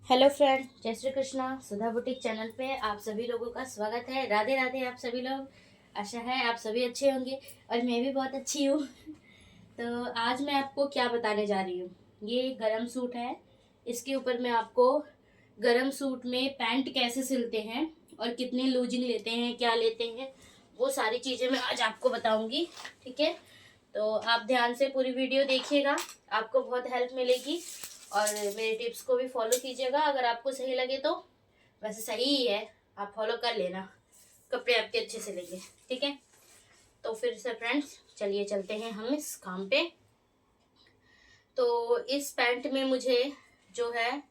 Hello friend, जय श्री कृष्णा। सुधा boutique channel पे आप सभी लोगों का स्वागत है। राधे राधे आप सभी लोग। आशा है आप सभी अच्छे होंगे और मैं भी बहुत अच्छी हूँ। तो आज मैं आपको क्या बताने जा रही हूँ, ये गरम सूट है। इसके ऊपर मैं आपको गरम सूट में पैंट कैसे सिलते हैं और कितनी लूजिंग लेते हैं, क्या लेते हैं, वो सारी चीज़ें मैं आज आपको बताऊँगी। ठीक है, तो आप ध्यान से पूरी वीडियो देखिएगा, आपको बहुत हेल्प मिलेगी और मेरे टिप्स को भी फॉलो कीजिएगा। अगर आपको सही लगे तो वैसे सही ही है, आप फॉलो कर लेना, कपड़े आपके अच्छे से लेंगे। ठीक है, तो फिर से फ्रेंड्स चलिए चलते हैं हम इस काम पे। तो इस पैंट में मुझे जो है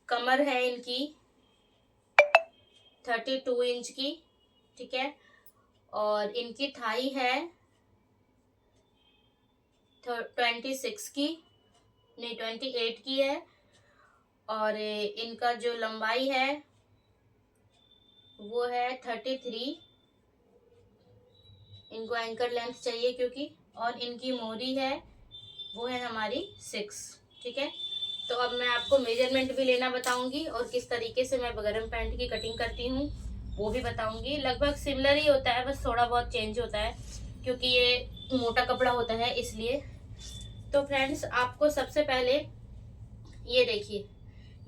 कमर है इनकी 32 इंच की। ठीक है, और इनकी थाई है 26 की, नहीं 28 की है। और इनका जो लंबाई है वो है 33। इनको एंकर लेंथ चाहिए क्योंकि, और इनकी मोरी है वो है हमारी 6। ठीक है, तो अब मैं आपको मेजरमेंट भी लेना बताऊंगी और किस तरीके से मैं गरम पैंट की कटिंग करती हूँ वो भी बताऊंगी। लगभग सिमिलर ही होता है, बस थोड़ा बहुत चेंज होता है क्योंकि ये मोटा कपड़ा होता है इसलिए। तो फ्रेंड्स आपको सबसे पहले ये देखिए,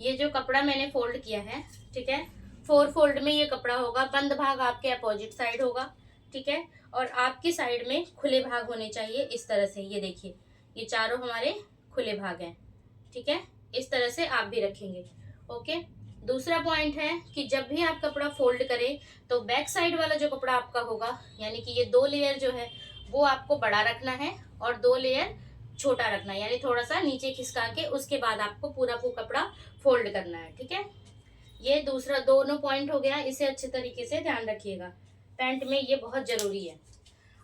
ये जो कपड़ा मैंने फोल्ड किया है, ठीक है, 4 फोल्ड में ये कपड़ा होगा। बंद भाग आपके अपोजिट साइड होगा। ठीक है, और आपकी साइड में खुले भाग होने चाहिए इस तरह से। ये देखिए, ये चारों हमारे खुले भाग हैं। ठीक है, इस तरह से आप भी रखेंगे। ओके, दूसरा पॉइंट है कि जब भी आप कपड़ा फोल्ड करें तो बैक साइड वाला जो कपड़ा आपका होगा, यानी कि ये 2 लेयर जो है वो आपको बड़ा रखना है और 2 लेयर छोटा रखना है, यानी थोड़ा सा नीचे खिसका के उसके बाद आपको पूरा कपड़ा फोल्ड करना है। ठीक है, ये दूसरा दोनों पॉइंट हो गया, इसे अच्छे तरीके से ध्यान रखिएगा, पैंट में ये बहुत जरूरी है।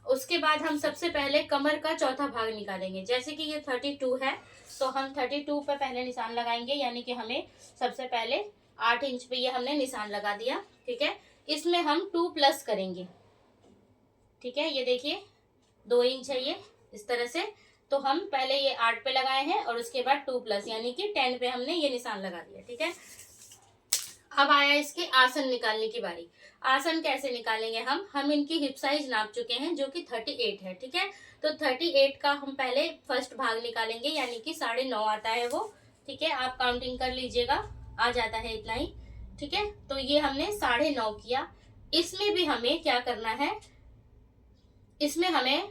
उसके बाद हम सबसे पहले कमर का चौथा भाग निकालेंगे। जैसे कि ये 32 है तो हम 32 पे पहले निशान लगाएंगे, यानी कि हमें सबसे पहले 8 इंच पे ये हमने निशान लगा दिया। ठीक है, इसमें हम 2 प्लस करेंगे। ठीक है, ये देखिए 2 इंच है ये इस तरह से। तो हम पहले ये 8 पे लगाए हैं और उसके बाद 2 प्लस यानी कि 10 पे हमने ये निशान लगा दिया। ठीक है, अब आया इसके आसन निकालने की बारी। आसन कैसे निकालेंगे हम इनकी हिप साइज नाप चुके हैं जो कि 38 है। ठीक है, तो 38 का हम पहले फर्स्ट भाग निकालेंगे, यानी कि 9.5 आता है वो। ठीक है, आप काउंटिंग कर लीजिएगा, आ जाता है इतना ही। ठीक है, तो ये हमने 9.5 किया। इसमें भी हमें क्या करना है, इसमें हमें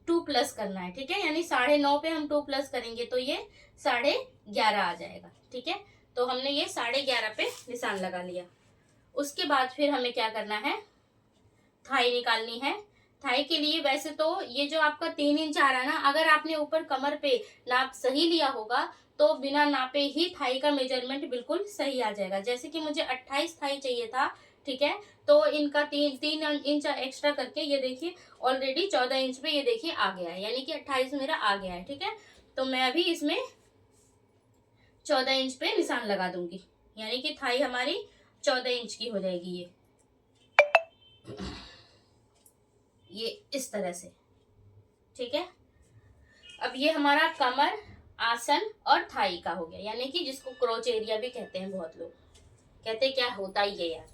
2 प्लस करना है। ठीक है, यानी 9.5 पे हम 2 प्लस करेंगे तो ये 11.5 आ जाएगा। ठीक है, तो हमने ये 11.5 पे निशान लगा लिया। उसके बाद फिर हमें क्या करना है, थाई निकालनी है। थाई के लिए वैसे तो ये जो आपका 3 इंच आ रहा है ना, अगर आपने ऊपर कमर पे नाप सही लिया होगा तो बिना नापे ही थाई का मेजरमेंट बिल्कुल सही आ जाएगा। जैसे कि मुझे 28 थाई चाहिए था। ठीक है, तो इनका 3 इंच एक्स्ट्रा करके ये देखिए ऑलरेडी 14 इंच पे ये देखिए आ गया है, यानी कि 28 मेरा आ गया है। ठीक है, तो मैं अभी इसमें 14 इंच पे निशान लगा दूंगी, यानी कि थाई हमारी 14 इंच की हो जाएगी। ये इस तरह से। ठीक है, अब ये हमारा कमर, आसन और थाई का हो गया, यानी कि जिसको क्रोच एरिया भी कहते हैं, बहुत लोग कहते हैं क्या होता ही है यार।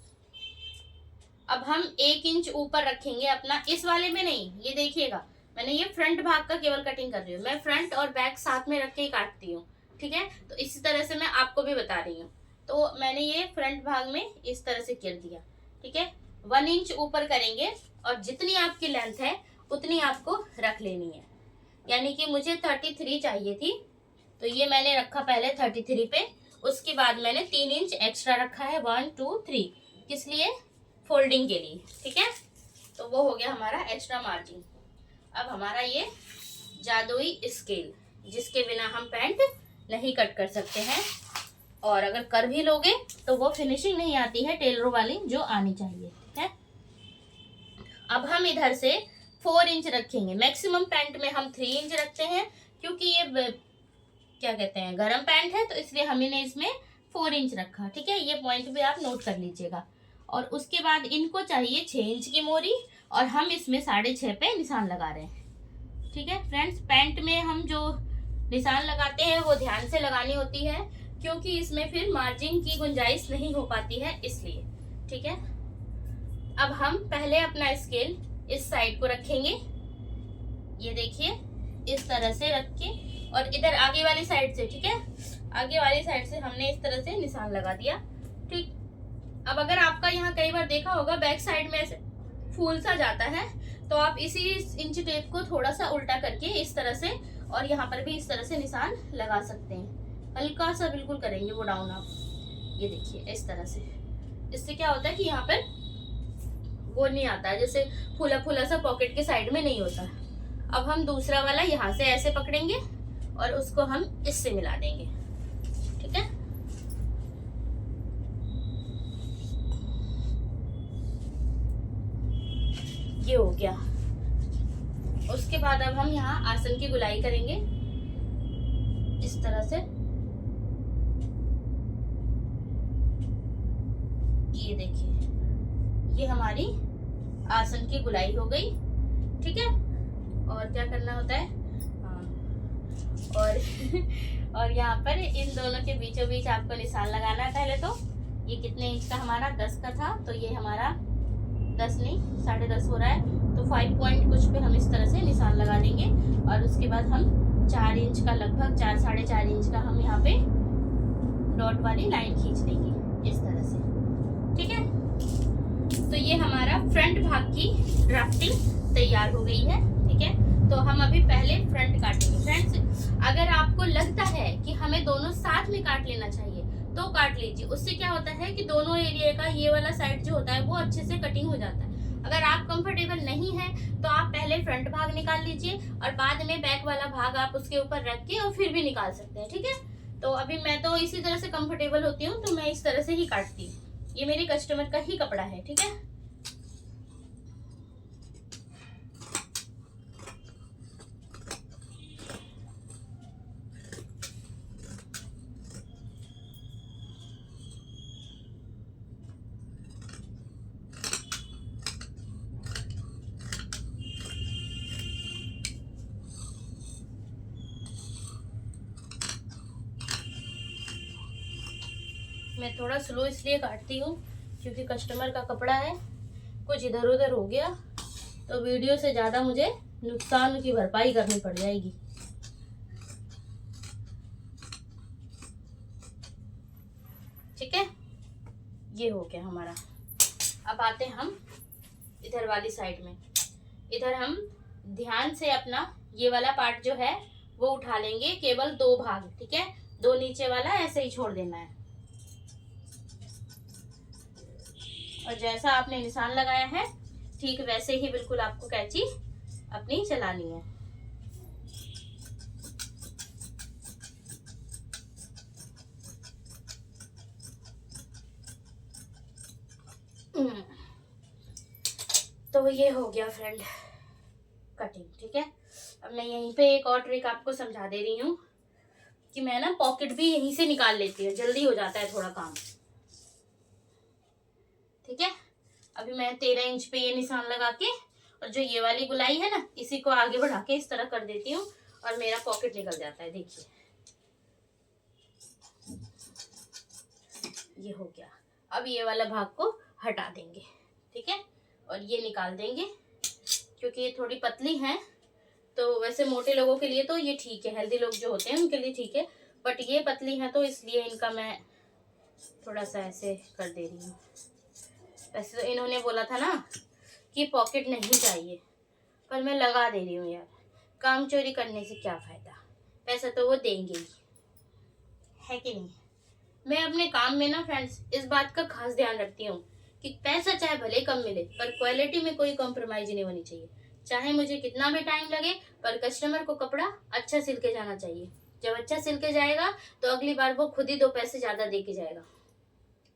अब हम 1 इंच ऊपर रखेंगे अपना, इस वाले में नहीं, ये देखिएगा मैंने ये फ्रंट भाग का केवल कटिंग कर रही हूँ, मैं फ्रंट और बैक साथ में रख के ही काटती हूँ। ठीक है, तो इसी तरह से मैं आपको भी बता रही हूँ। तो मैंने ये फ्रंट भाग में इस तरह से कर दिया। ठीक है, 1 इंच ऊपर करेंगे और जितनी आपकी लेंथ है उतनी आपको रख लेनी है। यानी कि मुझे 33 चाहिए थी तो ये मैंने रखा पहले 33 पे, उसके बाद मैंने 3 इंच एक्स्ट्रा रखा है 1 2 3, किस लिए, फोल्डिंग के लिए। ठीक है, तो वो हो गया हमारा एक्स्ट्रा मार्जिन। अब हमारा ये जादुई स्केल, जिसके बिना हम पैंट नहीं कट कर सकते हैं, और अगर कर भी लोगे तो वो फिनिशिंग नहीं आती है टेलरों वाली जो आनी चाहिए। ठीक है, अब हम इधर से 4 इंच रखेंगे। मैक्सिमम पैंट में हम 3 इंच रखते हैं क्योंकि ये क्या कहते हैं गरम पैंट है, तो इसलिए हमने इसमें 4 इंच रखा। ठीक है, ये पॉइंट भी आप नोट कर लीजिएगा। और उसके बाद इनको चाहिए 6 इंच की मोरी और हम इसमें 6.5 पे निशान लगा रहे हैं। ठीक है फ्रेंड्स, पैंट में हम जो निशान लगाते हैं वो ध्यान से लगानी होती है, क्योंकि इसमें फिर मार्जिन की गुंजाइश नहीं हो पाती है, इसलिए। ठीक है, अब हम पहले अपना स्केल इस साइड को रखेंगे, ये देखिए इस तरह से रख के, और इधर आगे वाली साइड से, ठीक है, आगे वाली साइड से हमने इस तरह से निशान लगा दिया। ठीक, अब अगर आपका यहाँ कई बार देखा होगा बैक साइड में ऐसे फूल सा जाता है, तो आप इसी इंच टेप को थोड़ा सा उल्टा करके इस तरह से, और यहाँ पर भी इस तरह से निशान लगा सकते हैं। हल्का सा बिल्कुल करेंगे वो डाउन आप, ये देखिए इस तरह से। इससे क्या होता है कि यहाँ पर वो नहीं आता है, जैसे फूला फूला सा पॉकेट के साइड में नहीं होता। अब हम दूसरा वाला यहाँ से ऐसे पकड़ेंगे और उसको हम इससे मिला देंगे। ठीक है, ये हो गया। उसके बाद अब हम यहाँ आसन की गुलाई करेंगे इस तरह से, ये देखिए ये हमारी आसन की गुलाई हो गई। ठीक है, और क्या करना होता है, हाँ, और यहाँ पर इन दोनों के बीचों बीच आपको निशान लगाना है। पहले तो ये कितने इंच का हमारा 10 का था, तो ये हमारा 10 नहीं 10.5 हो रहा है, तो 5 पॉइंट कुछ पे हम इस तरह से निशान लगा देंगे। और उसके बाद हम 4 इंच का, लगभग 4-4.5 इंच का हम यहाँ पे डॉट वाली लाइन खींच लेंगे इस तरह से। ठीक है, तो ये हमारा फ्रंट भाग की ड्राफ्टिंग तैयार हो गई है। ठीक है, तो हम अभी पहले फ्रंट काटेंगे। फ्रेंड्स, अगर आपको लगता है कि हमें दोनों साथ में काट लेना चाहिए तो काट लीजिए, उससे क्या होता है कि दोनों एरिया का ये वाला साइड जो होता है वो अच्छे से कटिंग हो जाता है। अगर आप कंफर्टेबल नहीं है तो आप पहले फ्रंट भाग निकाल लीजिए और बाद में बैक वाला भाग आप उसके ऊपर रख के और फिर भी निकाल सकते हैं। ठीक है, तो अभी मैं तो इसी तरह से कंफर्टेबल होती हूँ, तो मैं इस तरह से ही काटती हूँ। ये मेरे कस्टमर का ही कपड़ा है। ठीक है, मैं थोड़ा स्लो इसलिए काटती हूँ क्योंकि कस्टमर का कपड़ा है, कुछ इधर उधर हो गया तो वीडियो से ज़्यादा मुझे नुकसान की भरपाई करनी पड़ जाएगी। ठीक है, ये हो गया हमारा। अब आते हैं हम इधर वाली साइड में। इधर हम ध्यान से अपना ये वाला पार्ट जो है वो उठा लेंगे, केवल 2 भाग। ठीक है, 2 नीचे वाला ऐसे ही छोड़ देना है, और जैसा आपने निशान लगाया है ठीक वैसे ही बिल्कुल आपको कैंची अपनी चलानी है। तो ये हो गया फ्रेंड कटिंग। ठीक है, अब मैं यहीं पे एक और ट्रिक आपको समझा दे रही हूँ कि मैं ना पॉकेट भी यहीं से निकाल लेती हूँ, जल्दी हो जाता है थोड़ा काम। ठीक है, अभी मैं 13 इंच पे ये निशान लगा के, और जो ये वाली गुलाई है ना इसी को आगे बढ़ा के इस तरह कर देती हूँ और मेरा पॉकेट निकल जाता है। देखिए ये हो गया। अब ये वाला भाग को हटा देंगे। ठीक है, और ये निकाल देंगे क्योंकि ये थोड़ी पतली है, तो वैसे मोटे लोगों के लिए तो ये ठीक है, हेल्दी लोग जो होते हैं उनके लिए ठीक है, बट ये पतली है तो इसलिए इनका मैं थोड़ा सा ऐसे कर दे रही हूँ। वैसे तो इन्होंने बोला था ना कि पॉकेट नहीं चाहिए, पर मैं लगा दे रही हूँ यार, काम चोरी करने से क्या फ़ायदा, पैसा तो वो देंगे ही, है कि नहीं। मैं अपने काम में ना फ्रेंड्स इस बात का खास ध्यान रखती हूँ कि पैसा चाहे भले कम मिले पर क्वालिटी में कोई कॉम्प्रोमाइज़ नहीं होनी चाहिए। चाहे मुझे कितना भी टाइम लगे पर कस्टमर को कपड़ा अच्छा सिल के जाना चाहिए। जब अच्छा सिल के जाएगा तो अगली बार वो खुद ही 2 पैसे ज़्यादा दे के जाएगा।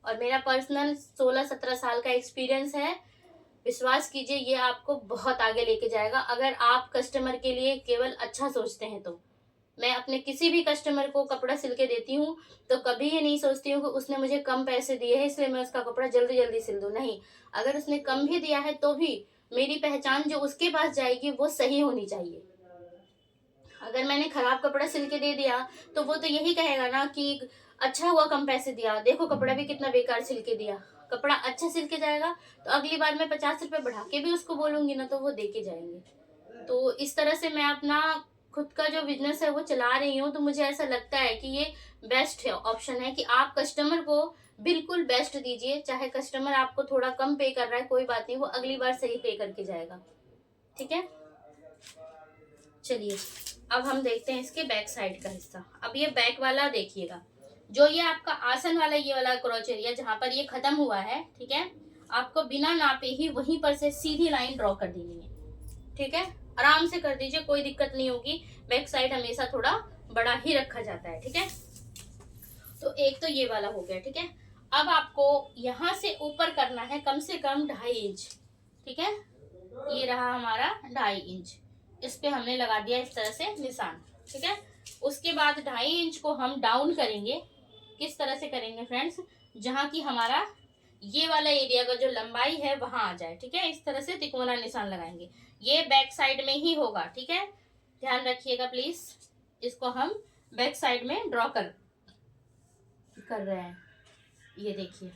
और मेरा पर्सनल 16-17 साल का एक्सपीरियंस है, विश्वास कीजिए ये आपको बहुत आगे लेके जाएगा अगर आप कस्टमर के लिए केवल अच्छा सोचते हैं तो। मैं अपने किसी भी कस्टमर को कपड़ा सिल के देती हूँ तो कभी ये नहीं सोचती हूँ कि उसने मुझे कम पैसे दिए हैं इसलिए मैं उसका कपड़ा जल्दी जल्दी सिल दूँ। नहीं, अगर उसने कम भी दिया है तो भी मेरी पहचान जो उसके पास जाएगी वो सही होनी चाहिए। अगर मैंने खराब कपड़ा सिल के दे दिया तो वो तो यही कहेगा ना कि अच्छा हुआ कम पैसे दिया, देखो कपड़ा भी कितना बेकार सिल के दिया। कपड़ा अच्छा सिल के जाएगा तो अगली बार मैं 50 रुपए बढ़ा के भी उसको बोलूंगी ना, तो वो दे के जाएंगे। तो इस तरह से मैं अपना खुद का जो बिजनेस है वो चला रही हूँ। तो मुझे ऐसा लगता है कि ये बेस्ट है, ऑप्शन है कि आप कस्टमर को बिल्कुल बेस्ट दीजिए। चाहे कस्टमर आपको थोड़ा कम पे कर रहा है, कोई बात नहीं, वो अगली बार सही पे करके जाएगा। ठीक है, चलिए अब हम देखते हैं इसके बैक साइड का हिस्सा। अब ये बैक वाला देखिएगा, जो ये आपका आसन वाला ये वाला क्रॉच एरिया जहां पर ये खत्म हुआ है, ठीक है, आपको बिना नापे ही वहीं पर से सीधी लाइन ड्रॉ कर देनी है। ठीक है, आराम से कर दीजिए, कोई दिक्कत नहीं होगी। बैक साइड हमेशा थोड़ा बड़ा ही रखा जाता है। ठीक है, तो एक तो ये वाला हो गया। ठीक है, अब आपको यहाँ से ऊपर करना है कम से कम 2.5 इंच। ठीक है, ये रहा हमारा 2.5 इंच, इस पे हमने लगा दिया इस तरह से निशान। ठीक है, उसके बाद 2.5 इंच को हम डाउन करेंगे। किस तरह से करेंगे फ्रेंड्स, जहां की हमारा ये वाला एरिया का जो लंबाई है वहां आ जाए। ठीक है, इस तरह से तिकोना निशान लगाएंगे। ये बैक साइड में ही होगा। ठीक है, ध्यान रखिएगा प्लीज, इसको हम बैक साइड में ड्रॉ कर रहे हैं। ये देखिए,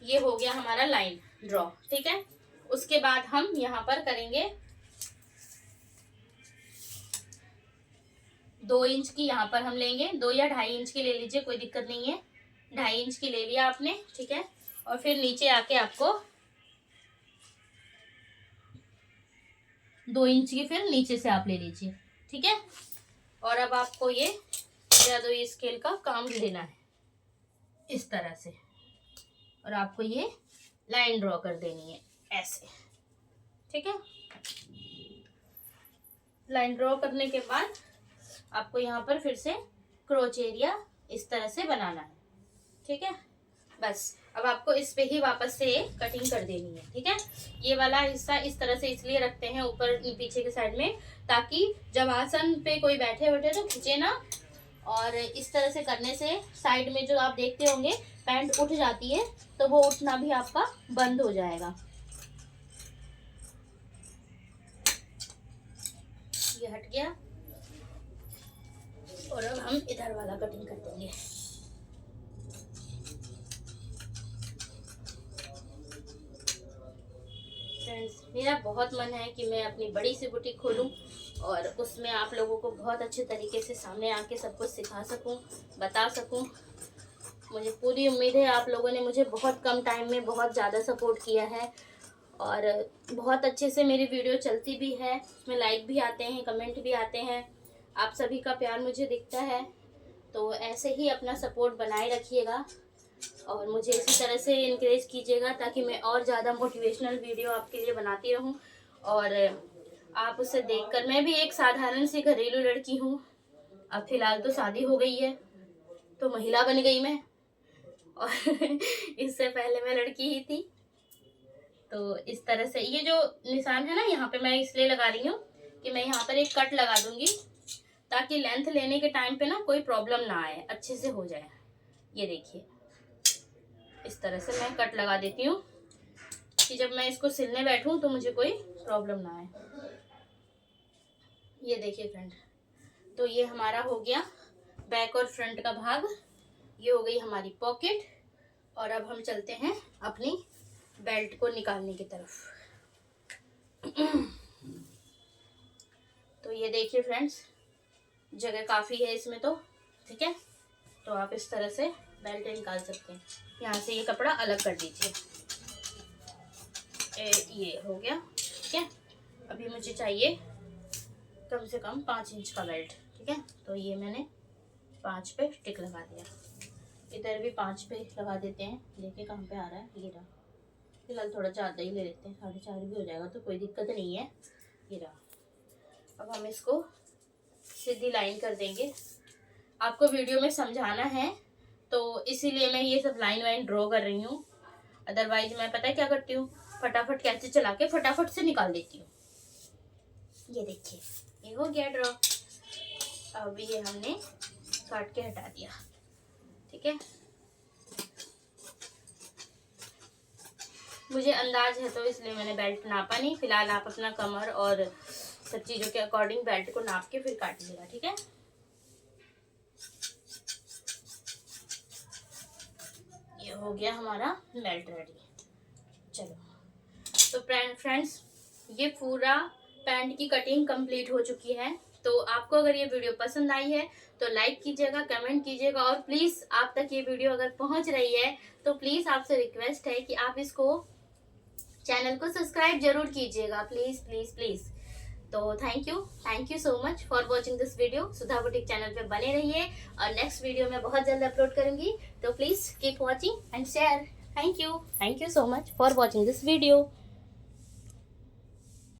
ये हो गया हमारा लाइन ड्रॉ। ठीक है, उसके बाद हम यहाँ पर करेंगे 2 इंच की, यहाँ पर हम लेंगे 2 या 2.5 इंच की ले लीजिए, कोई दिक्कत नहीं है। 2.5 इंच की ले लिया आपने। ठीक है, और फिर नीचे आके आपको 2 इंच की फिर नीचे से आप ले लीजिए। ठीक है, और अब आपको ये जादुई स्केल का काम लेना है इस तरह से, और आपको ये लाइन ड्रॉ कर देनी है ऐसे। ठीक है, लाइन ड्रॉ करने के बाद आपको यहाँ पर फिर से क्रोच एरिया इस तरह से बनाना है। ठीक है, बस अब आपको इस पे ही वापस से कटिंग कर देनी है। ठीक है, ये वाला हिस्सा इस तरह से इसलिए रखते हैं ऊपर पीछे के साइड में, ताकि जब आसन पे कोई बैठे बैठे तो खींचे ना। और इस तरह से करने से साइड में जो आप देखते होंगे पैंट उठ जाती है, तो वो उठना भी आपका बंद हो जाएगा। ये हट गया, और अब हम इधर वाला कटिंग कर देंगे। फ्रेंड्स, मेरा बहुत मन है कि मैं अपनी बड़ी सी बुटीक खोलूं और उसमें आप लोगों को बहुत अच्छे तरीके से सामने आके सब कुछ सिखा सकूं, बता सकूं। मुझे पूरी उम्मीद है आप लोगों ने मुझे बहुत कम टाइम में बहुत ज़्यादा सपोर्ट किया है, और बहुत अच्छे से मेरी वीडियो चलती भी है, उसमें लाइक भी आते हैं, कमेंट भी आते हैं, आप सभी का प्यार मुझे दिखता है। तो ऐसे ही अपना सपोर्ट बनाए रखिएगा और मुझे इसी तरह से इनकरेज कीजिएगा, ताकि मैं और ज़्यादा मोटिवेशनल वीडियो आपके लिए बनाती रहूं। और आप उसे देखकर, मैं भी एक साधारण सी घरेलू लड़की हूं, अब फिलहाल तो शादी हो गई है तो महिला बन गई मैं, और इससे पहले मैं लड़की ही थी। तो इस तरह से ये जो निशान है ना, यहाँ पे मैं इसलिए लगा रही हूँ कि मैं यहाँ पर एक कट लगा दूंगी, ताकि लेंथ लेने के टाइम पे ना कोई प्रॉब्लम ना आए, अच्छे से हो जाए। ये देखिए, इस तरह से मैं कट लगा देती हूँ कि जब मैं इसको सिलने बैठूं तो मुझे कोई प्रॉब्लम ना आए। ये देखिए फ्रेंड, तो ये हमारा हो गया बैक और फ्रंट का भाग, ये हो गई हमारी पॉकेट। और अब हम चलते हैं अपनी बेल्ट को निकालने की तरफ। तो ये देखिए फ्रेंड्स, जगह काफ़ी है इसमें तो। ठीक है, तो आप इस तरह से बेल्ट निकाल सकते हैं। यहाँ से ये कपड़ा अलग कर दीजिए। ये हो गया। ठीक है, अभी मुझे चाहिए कम से कम 5 इंच का बेल्ट। ठीक है, तो ये मैंने 5 पे टिक लगा दिया, इधर भी 5 पे लगा देते हैं। देखिए कहाँ पे आ रहा है, ये रहा। फिलहाल थोड़ा ज़्यादा ही ले लेते हैं, 4.5 भी हो जाएगा तो कोई दिक्कत नहीं है। ये रहा। अब हम इसको सीधी लाइन कर देंगे। आपको वीडियो में समझाना है तो इसीलिए मैं ये सब लाइन वाइन ड्रॉ कर रही हूँ, अदरवाइज मैं पता है क्या करती हूँ, फटाफट कैसे चला के फटाफट से निकाल देती हूँ। ये देखिए, ये हो गया ड्रॉ। अब ये हमने काट के हटा दिया। ठीक है, मुझे अंदाज है तो इसलिए मैंने बेल्ट नापा नहीं। फिलहाल आप अपना कमर और सब चीज़ों के अकॉर्डिंग बेल्ट को नाप के फिर काटिएगा। ठीक है, हो गया हमारा बेल्ट रेडी। चलो तो फ्रेंड्स ये पूरा पैंट की कटिंग कंप्लीट हो चुकी है। तो आपको अगर ये वीडियो पसंद आई है तो लाइक कीजिएगा, कमेंट कीजिएगा, और प्लीज आप तक ये वीडियो अगर पहुंच रही है तो प्लीज आपसे रिक्वेस्ट है कि आप इसको चैनल को सब्सक्राइब जरूर कीजिएगा, प्लीज प्लीज प्लीज। तो thank you so much for watching this video. Sudha boutique channel पे बने रहिए और नेक्स्ट वीडियो में बहुत जल्द अपलोड करूंगी। तो please keep watching and share. Thank you so much for watching this video.